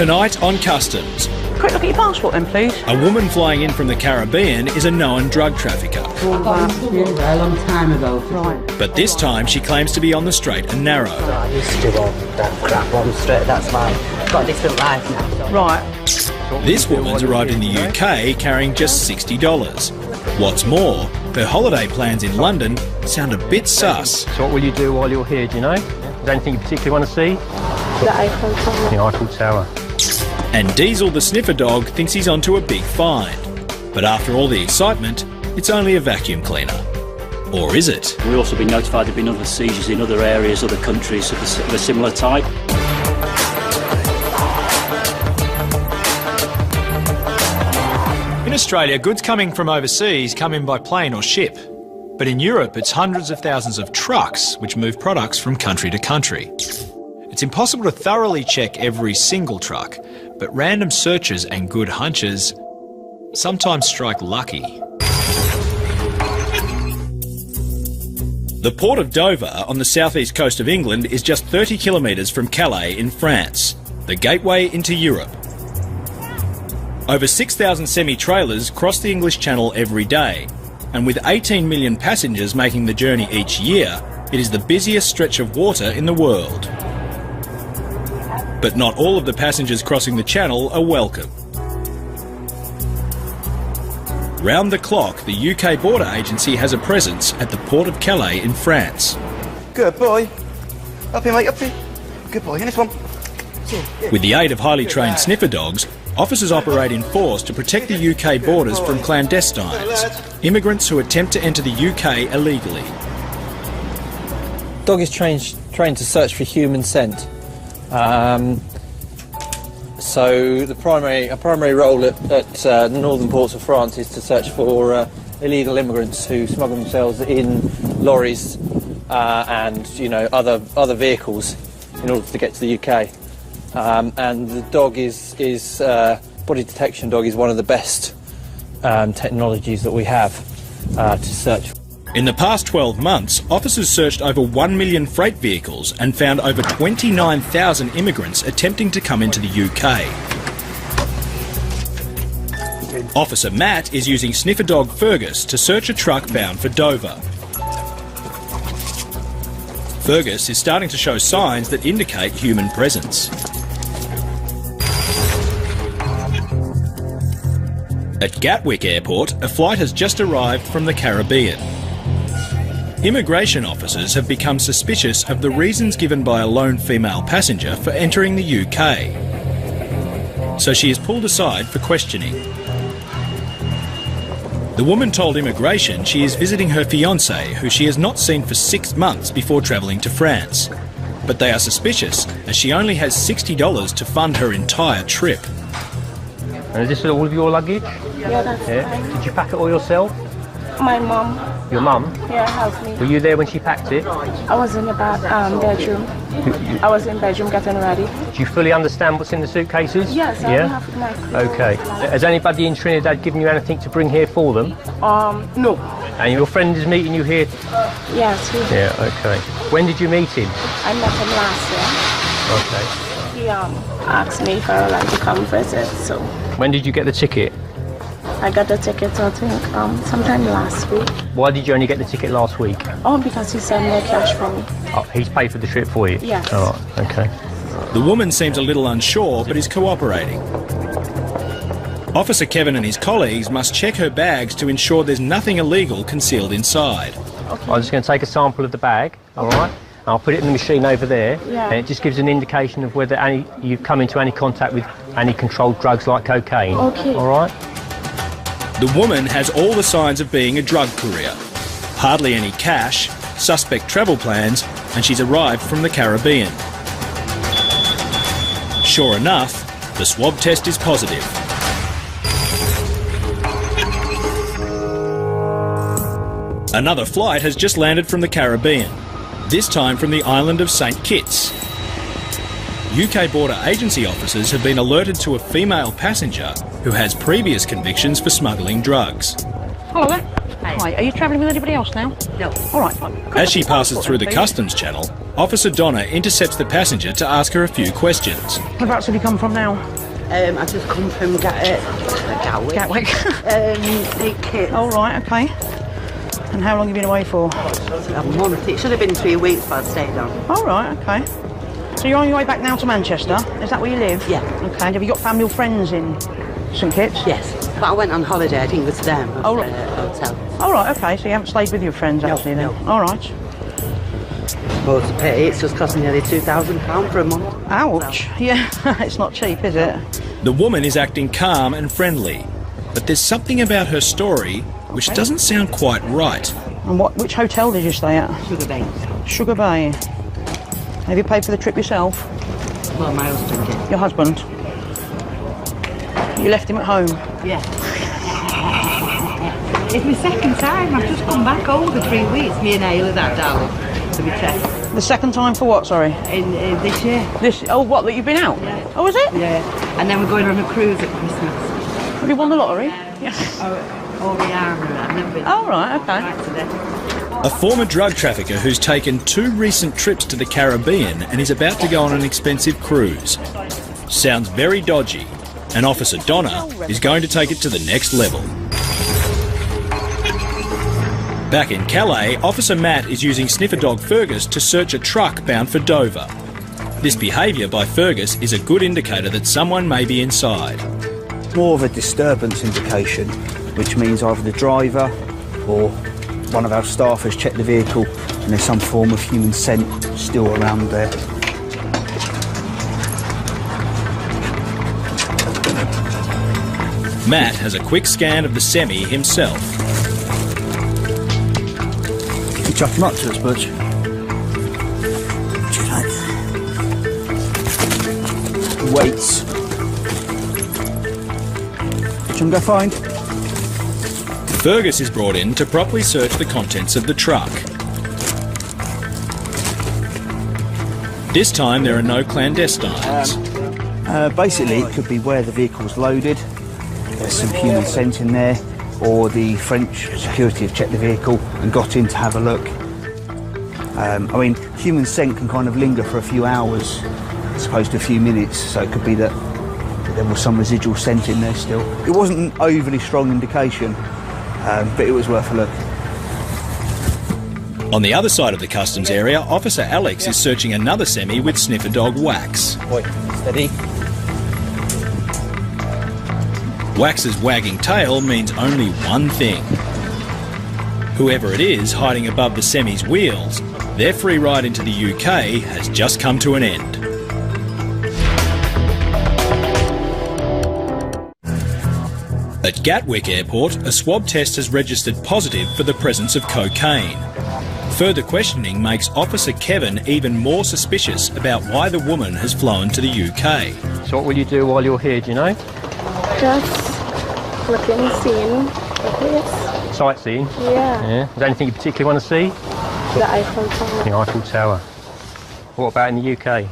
Tonight on Customs. Quick look at your passport then, please. A woman flying in from the Caribbean is a known drug trafficker. A long time ago. Right. But this time she claims to be on the straight and narrow. I used to do all that crap on the straight, that's why I've got a different life now. Right. This woman's arrived in the UK carrying just $60. What's more, her holiday plans in London sound a bit sus. So what will you do while you're here, do you know? Is there anything you particularly want to see? The Eiffel Tower. The Eiffel Tower. And Diesel the sniffer dog thinks he's onto a big find. But after all the excitement, it's only a vacuum cleaner. Or is it? We've also been notified there have been other seizures in other areas, other countries of a similar type. In Australia, goods coming from overseas come in by plane or ship. But in Europe, it's hundreds of thousands of trucks which move products from country to country. It's impossible to thoroughly check every single truck, but random searches and good hunches sometimes strike lucky. The port of Dover on the southeast coast of England is just 30 kilometres from Calais in France, the gateway into Europe. Over 6,000 semi-trailers cross the English Channel every day, and with 18 million passengers making the journey each year, it is the busiest stretch of water in the world. But not all of the passengers crossing the Channel are welcome. Round the clock, the UK Border Agency has a presence at the port of Calais in France. Good boy. Up here, mate, up here. Good boy, in this one. With the aid of highly trained sniffer dogs, officers operate in force to protect the UK borders from clandestines, immigrants who attempt to enter the UK illegally. Dog is trained to search for human scent. So the primary role at the northern ports of France is to search for illegal immigrants who smuggle themselves in lorries and other vehicles in order to get to the UK. And the dog is body detection dog is one of the best technologies that we have to search. In the past 12 months, officers searched over 1 million freight vehicles and found over 29,000 immigrants attempting to come into the UK. Officer Matt is using sniffer dog Fergus to search a truck bound for Dover. Fergus is starting to show signs that indicate human presence. At Gatwick Airport, a flight has just arrived from the Caribbean. Immigration officers have become suspicious of the reasons given by a lone female passenger for entering the UK. So she is pulled aside for questioning. The woman told immigration she is visiting her fiancé, who she has not seen for 6 months before travelling to France. But they are suspicious, as she only has $60 to fund her entire trip. And is this all of your luggage? Yeah, that's fine. Did you pack it all yourself? My mom. Your mum? Yeah, helped me. Were you there when she packed it? I was in the bedroom. I was in bedroom getting ready. Do you fully understand what's in the suitcases? Yes, I have my clothes. Okay. Has anybody in Trinidad given you anything to bring here for them? No. And your friend is meeting you here? Yes, he did. Yeah, okay. When did you meet him? I met him last year. Okay. He asked me if I would like to come visit, so... When did you get the ticket? I got the ticket, I think, sometime last week. Why did you only get the ticket last week? Oh, because he sent me a cash for me. Oh, he's paid for the trip for you? Yes. Oh, okay. The woman seems a little unsure, but is cooperating. Officer Kevin and his colleagues must check her bags to ensure there's nothing illegal concealed inside. Okay. I'm just going to take a sample of the bag, all right? I'll put it in the machine over there, yeah. And it just gives an indication of whether you've come into any contact with any controlled drugs like cocaine. Okay. All right? The woman has all the signs of being a drug courier. Hardly any cash, suspect travel plans, and she's arrived from the Caribbean. Sure enough, the swab test is positive. Another flight has just landed from the Caribbean, this time from the island of St Kitts. UK Border Agency officers have been alerted to a female passenger who has previous convictions for smuggling drugs. Hello there. Hi, are you travelling with anybody else now? No. All right, fine. As she passes through the customs channel, Officer Donna intercepts the passenger to ask her a few questions. Whereabouts have you come from now? I've just come from Gatwick. Gatwick. Kids. Oh, right, okay. And how long have you been away for? A month. It should have been 3 weeks, but I stayed on. Oh, right, okay. So you're on your way back now to Manchester? Is that where you live? Yeah. Okay, and have you got family or friends in St Kitts? Yes. But I went on holiday, I think it was to them. Oh, right. Hotel. Oh, right, okay, so you haven't stayed with your friends, actually, then? No. All right. But to pay, it's just cost me nearly £2,000 for a month. Ouch. Yeah, it's not cheap, is it? The woman is acting calm and friendly, but there's something about her story which doesn't sound quite right. And which hotel did you stay at? Sugar Bay. Sugar Bay. Have you paid for the trip yourself? Well, my husband did. Your husband? You left him at home? Yeah. It's my second time. I've just come back home for 3 weeks. Me and Ayla, that darling, to be tested. The second time for what, sorry? In this year. Oh, what, that you've been out? Yeah. Oh, is it? Yeah. And then we're going on a cruise at Christmas. Have you won the lottery? Yes. Oh, the arm and that. I've never been. Oh, right, okay. Accident. A former drug trafficker who's taken 2 recent trips to the Caribbean and is about to go on an expensive cruise. Sounds very dodgy, and Officer Donna is going to take it to the next level. Back in Calais, Officer Matt is using sniffer dog Fergus to search a truck bound for Dover. This behaviour by Fergus is a good indicator that someone may be inside. More of a disturbance indication, which means either the driver or one of our staff has checked the vehicle and there's some form of human scent still around there. Matt has a quick scan of the semi himself. You chuck him up to us, Butch. Weights. Should we go find? Fergus is brought in to properly search the contents of the truck. This time there are no clandestines. Basically, it could be where the vehicle was loaded. There's some human scent in there, or the French security have checked the vehicle and got in to have a look. I mean, human scent can kind of linger for a few hours as opposed to a few minutes, so it could be that there was some residual scent in there still. It wasn't an overly strong indication, but it was worth a look. On the other side of the customs area, Officer Alex is searching another semi with sniffer dog Wax. Wait, steady. Wax's wagging tail means only one thing. Whoever it is hiding above the semi's wheels, their free ride into the UK has just come to an end. At Gatwick Airport, a swab test has registered positive for the presence of cocaine. Further questioning makes Officer Kevin even more suspicious about why the woman has flown to the UK. So what will you do while you're here, do you know? Just looking, seeing the place. Sightseeing? Yeah. Is there anything you particularly want to see? The Eiffel Tower. The Eiffel Tower. What about in the UK?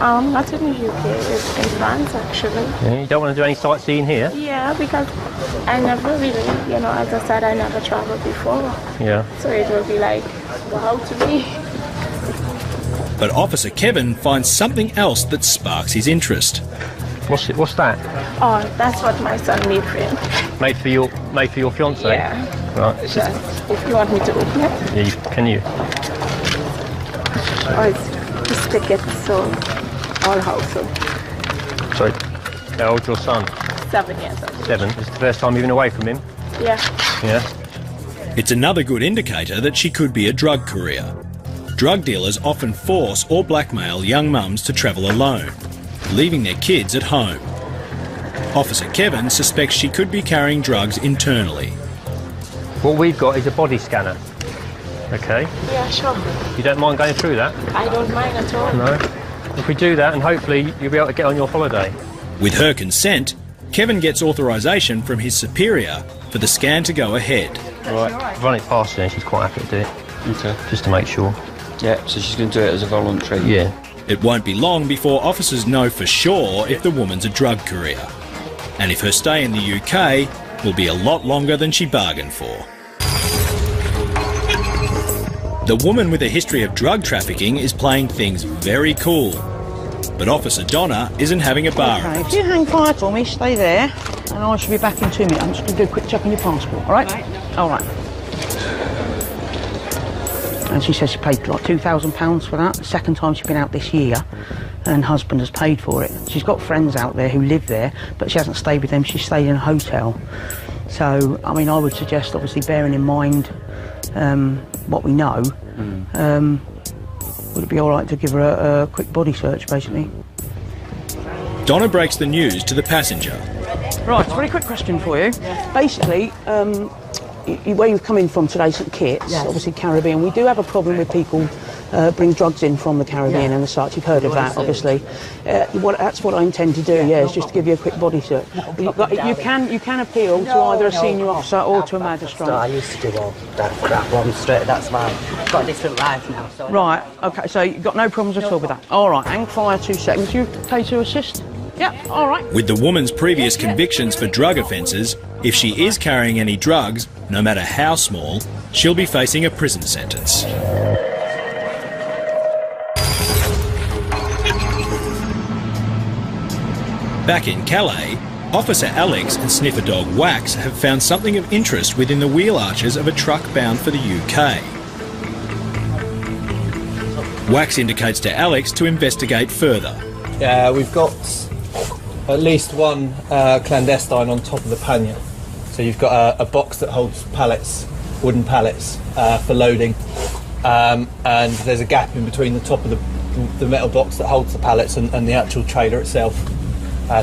Not in the UK, it's in France actually. Yeah, you don't want to do any sightseeing here? Yeah, because I never really, as I said, I never traveled before. Yeah. So it will be like, wow to me. But Officer Kevin finds something else that sparks his interest. What's that? Oh, that's what my son made for him. Made for your fiancé? Yeah. Right. Just, if you want me to open it. Yeah, can you? Oh, it's tickets, so all household. Sorry, how old's your son? 7 years old. 7. This is the first time you've been away from him? Yeah. Yeah. It's another good indicator that she could be a drug courier. Drug dealers often force or blackmail young mums to travel alone, leaving their kids at home. Officer Kevin suspects she could be carrying drugs internally. What we've got is a body scanner. Okay. Yeah, sure. You don't mind going through that? I don't mind at all. No. If we do that, and hopefully you'll be able to get on your holiday. With her consent, Kevin gets authorisation from his superior for the scan to go ahead. Right. Run it past her, and she's quite happy to do it. Okay. Just to make sure. Yeah, so she's going to do it as a voluntary. Yeah. It won't be long before officers know for sure if the woman's a drug courier. And if her stay in the UK will be a lot longer than she bargained for. The woman with a history of drug trafficking is playing things very cool. But Officer Donna isn't having a bar Okay, of if it. you hang fire for me, stay there, and I should be back in 2 minutes. I'm just going to do a quick check on your passport, all right? All right. And she says she paid like £2,000 for that. The second time she's been out this year, and husband has paid for it. She's got friends out there who live there, but she hasn't stayed with them. She's stayed in a hotel. So, I mean, I would suggest, obviously, bearing in mind what we know, would it be all right to give her a quick body search, basically? Donna breaks the news to the passenger. Right, very quick question for you. Basically, where you've come in from today, St Kitts, obviously Caribbean, we do have a problem with people bring drugs in from the Caribbean and the such. You've heard of that, obviously. That's what I intend to do, is just to give you a quick body search. You can appeal to either a senior officer or to a magistrate. I used to do all that crap on straight, that's fine. I've got a different life now, so... Right, OK, so you've got no problems at all with that. All right, hang fire 2 seconds. You okay to assist? Yeah, all right. With the woman's previous convictions for drug offences, if she is carrying any drugs, no matter how small, she'll be facing a prison sentence. Back in Calais, Officer Alex and sniffer dog Wax have found something of interest within the wheel arches of a truck bound for the UK. Wax indicates to Alex to investigate further. Yeah, we've got at least one clandestine on top of the pannier. So you've got a box that holds pallets, wooden pallets, for loading, and there's a gap in between the top of the metal box that holds the pallets and the actual trailer itself.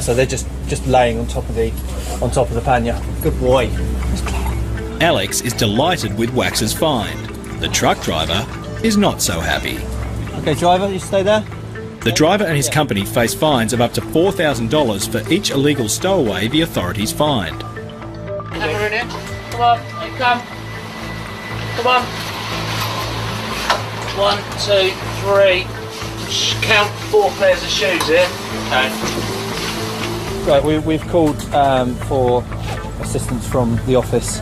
So they're just laying on top of the pannier. Good boy. Alex is delighted with Wax's find. The truck driver is not so happy. Okay, driver, you stay there. The driver and his company face fines of up to $4,000 for each illegal stowaway the authorities find. Come on, come. Come on. 1, 2, 3. Just count 4 pairs of shoes here. Right, we've called for assistance from the office,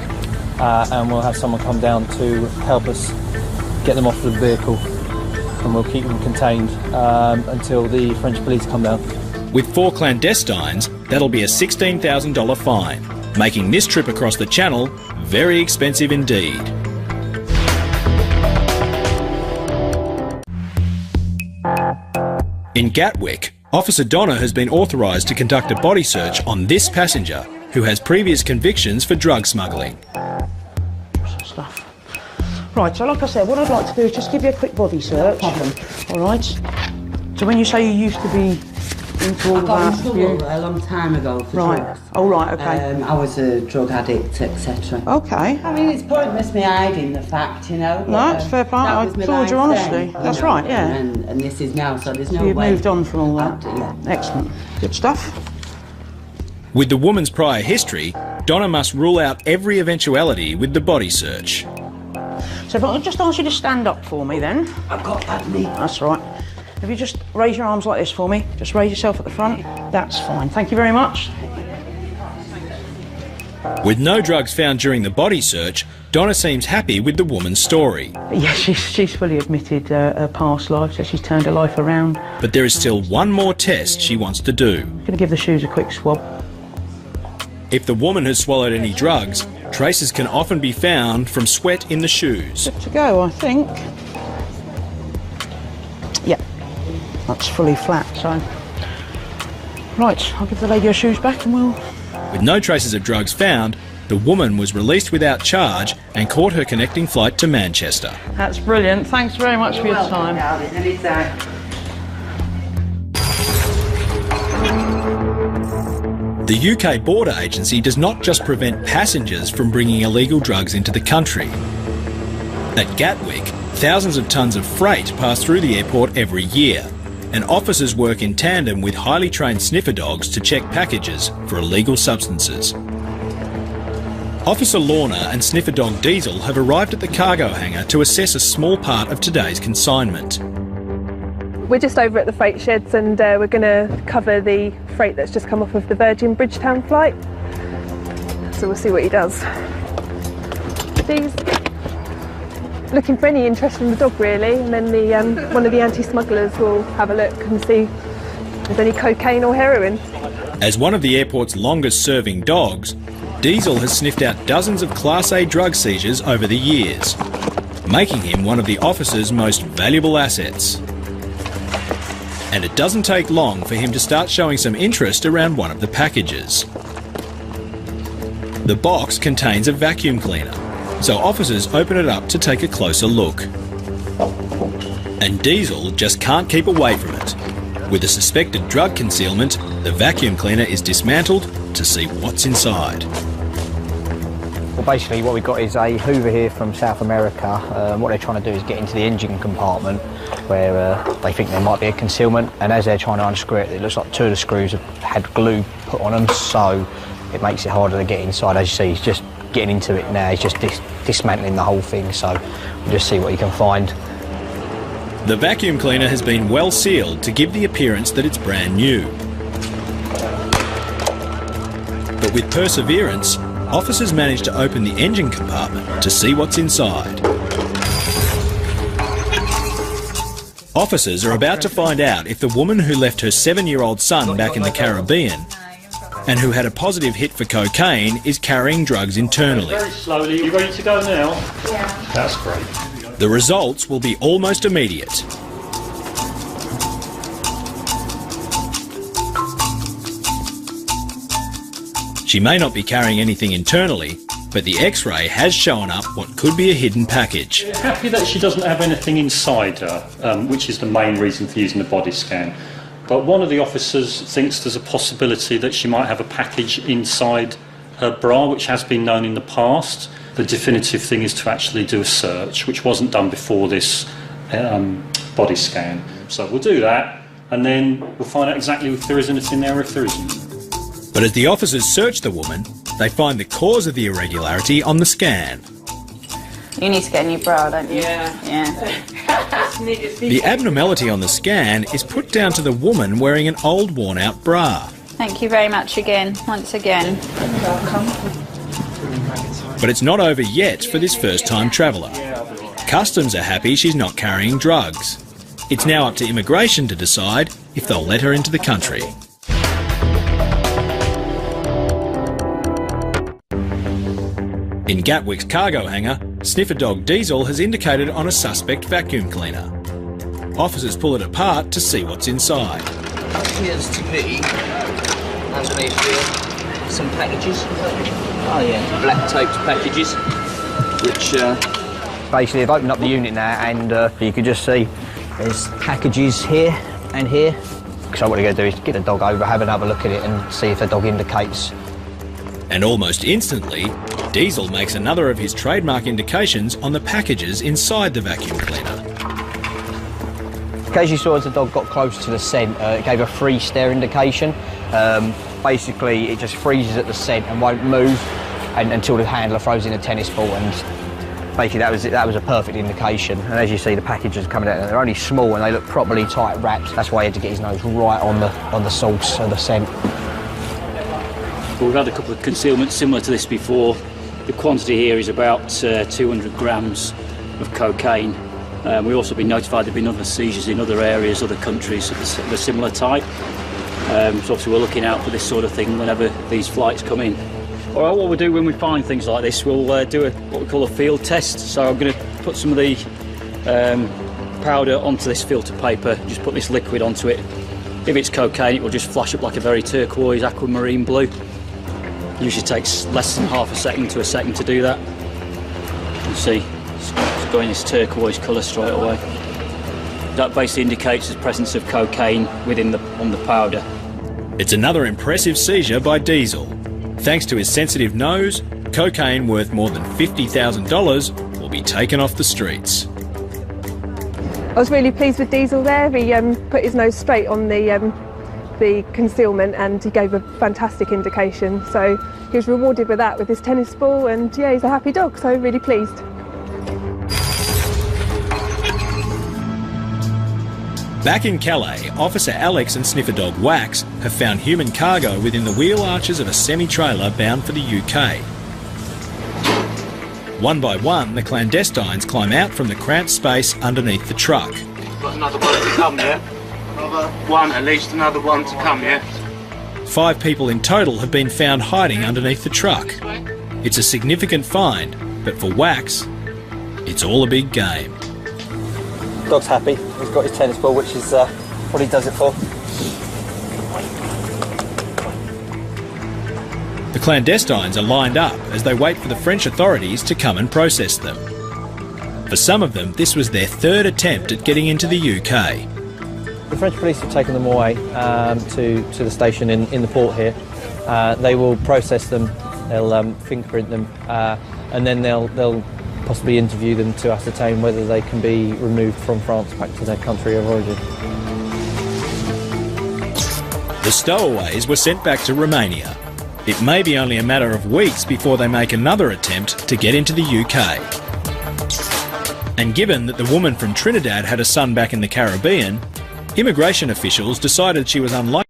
and we'll have someone come down to help us get them off the vehicle, and we'll keep them contained until the French police come down. With 4 clandestines, that'll be a $16,000 fine, making this trip across the Channel very expensive indeed. In Gatwick, Officer Donna has been authorised to conduct a body search on this passenger who has previous convictions for drug smuggling. Stuff. Right, so like I said, what I'd like to do is just give you a quick body search. All right? So when you say you used to be into all I got in that... trouble a long time ago for drugs. Oh, right, OK. I was a drug addict, etc. OK. I mean, it's pointless me hiding the fact, you know. No, it's fair play. I applaud your honesty. That's right, yeah. And this is now, so there's no You've way... moved on from all that. Yeah. Excellent. Good stuff. With the woman's prior history, Donna must rule out every eventuality with the body search. So if I could just ask you to stand up for me then. I've got that knee. That's right. If you just raise your arms like this for me, just raise yourself at the front. That's fine. Thank you very much. With no drugs found during the body search, Donna seems happy with the woman's story. Yeah, she's fully admitted her past life, so she's turned her life around. But there is still one more test she wants to do. Going to give the shoes a quick swab. If the woman has swallowed any drugs, traces can often be found from sweat in the shoes. Good to go, I think. Yeah, that's fully flat, so... Right, I'll give the lady her shoes back and we'll... With no traces of drugs found, the woman was released without charge and caught her connecting flight to Manchester. That's brilliant. Thanks very much for your time. The UK Border Agency does not just prevent passengers from bringing illegal drugs into the country. At Gatwick, thousands of tonnes of freight pass through the airport every year, and officers work in tandem with highly trained sniffer dogs to check packages for illegal substances. Officer Lorna and sniffer dog Diesel have arrived at the cargo hangar to assess a small part of today's consignment. We're just over at the freight sheds and we're going to cover the freight that's just come off of the Virgin Bridgetown flight. So we'll see what he does. These. looking for any interest from the dog really, and then the one of the anti-smugglers will have a look and see if there's any cocaine or heroin. As one of the airport's longest-serving dogs, Diesel has sniffed out dozens of Class A drug seizures over the years, making him one of the officer's most valuable assets. And it doesn't take long for him to start showing some interest around one of the packages. The box contains a vacuum cleaner, so officers open it up to take a closer look. And Diesel just can't keep away from it. With a suspected drug concealment, the vacuum cleaner is dismantled to see what's inside. Well, basically what we've got is a Hoover here from South America. What they're trying to do is get into the engine compartment where they think there might be a concealment, and as they're trying to unscrew it, it looks like two of the screws have had glue put on them, so it makes it harder to get inside. As you see, he's just getting into it now. He's just dismantling the whole thing, so we'll just see what he can find. The vacuum cleaner has been well sealed to give the appearance that it's brand new. But with perseverance, officers managed to open the engine compartment to see what's inside. Officers are about to find out if the woman who left her 7-year-old son back in the Caribbean and who had a positive hit for cocaine is carrying drugs internally. Very slowly. You ready to go now? Yeah. That's great. The results will be almost immediate. She may not be carrying anything internally, but the X-ray has shown up what could be a hidden package. We're happy that she doesn't have anything inside her, which is the main reason for using the body scan. But one of the officers thinks there's a possibility that she might have a package inside her bra, which has been known in the past. The definitive thing is to actually do a search, which wasn't done before this body scan. So we'll do that, and then we'll find out exactly if there is anything there or if there isn't. But as the officers search the woman, they find the cause of the irregularity on the scan. You need to get a new bra, don't you? Yeah. The abnormality on the scan is put down to the woman wearing an old worn-out bra. Thank you very much again, once again. But it's not over yet for this first-time traveller. Customs are happy she's not carrying drugs. It's now up to immigration to decide if they'll let her into the country. In Gatwick's cargo hangar, sniffer dog Diesel has indicated on a suspect vacuum cleaner. Officers pull it apart to see what's inside. Appears to me, underneath here, some packages. Oh yeah, black taped packages, which Basically they've opened up the unit now, and you can just see there's packages here and here. So what they're going to do is get the dog over, have another look at it and see if the dog indicates. And almost instantly, Diesel makes another of his trademark indications on the packages inside the vacuum cleaner. As you saw, as the dog got close to the scent, it gave a freeze stare indication. Basically, it just freezes at the scent and won't move until the handler throws in a tennis ball, and basically that was a perfect indication. And as you see, the packages coming out, they're only small and they look properly tight wrapped. That's why he had to get his nose right on the source of the scent. Well, we've had a couple of concealments similar to this before. The quantity here is about 200 grams of cocaine. We've also been notified there have been other seizures in other areas, other countries of a similar type. So obviously we're looking out for this sort of thing whenever these flights come in. All right, what we'll do when we find things like this, we'll do what we call a field test. So I'm going to put some of the powder onto this filter paper, just put this liquid onto it. If it's cocaine, it will just flash up like a very turquoise aquamarine blue. Usually takes less than half a second to a second to do that. You see, it's going this turquoise colour straight away. That basically indicates the presence of cocaine on the powder. It's another impressive seizure by Diesel. Thanks to his sensitive nose, cocaine worth more than $50,000 will be taken off the streets. I was really pleased with Diesel there. He put his nose straight on the concealment and he gave a fantastic indication. So he was rewarded with that, with his tennis ball, and yeah, he's a happy dog, so really pleased. Back in Calais, Officer Alex and sniffer dog Wax have found human cargo within the wheel arches of a semi-trailer bound for the UK. One by one, the clandestines climb out from the cramped space underneath the truck. Got another one to come, yeah? Another one, at least another one to come, yeah? 5 people in total have been found hiding underneath the truck. It's a significant find, but for Wax, it's all a big game. Dog's happy. He's got his tennis ball, which is what he does it for. The clandestines are lined up as they wait for the French authorities to come and process them. For some of them, this was their 3rd attempt at getting into the UK. The French police have taken them away to the station in the port here. They will process them, they'll fingerprint them, and then they'll possibly interview them to ascertain whether they can be removed from France back to their country of origin. The stowaways were sent back to Romania. It may be only a matter of weeks before they make another attempt to get into the UK. And given that the woman from Trinidad had a son back in the Caribbean, immigration officials decided she was unlikely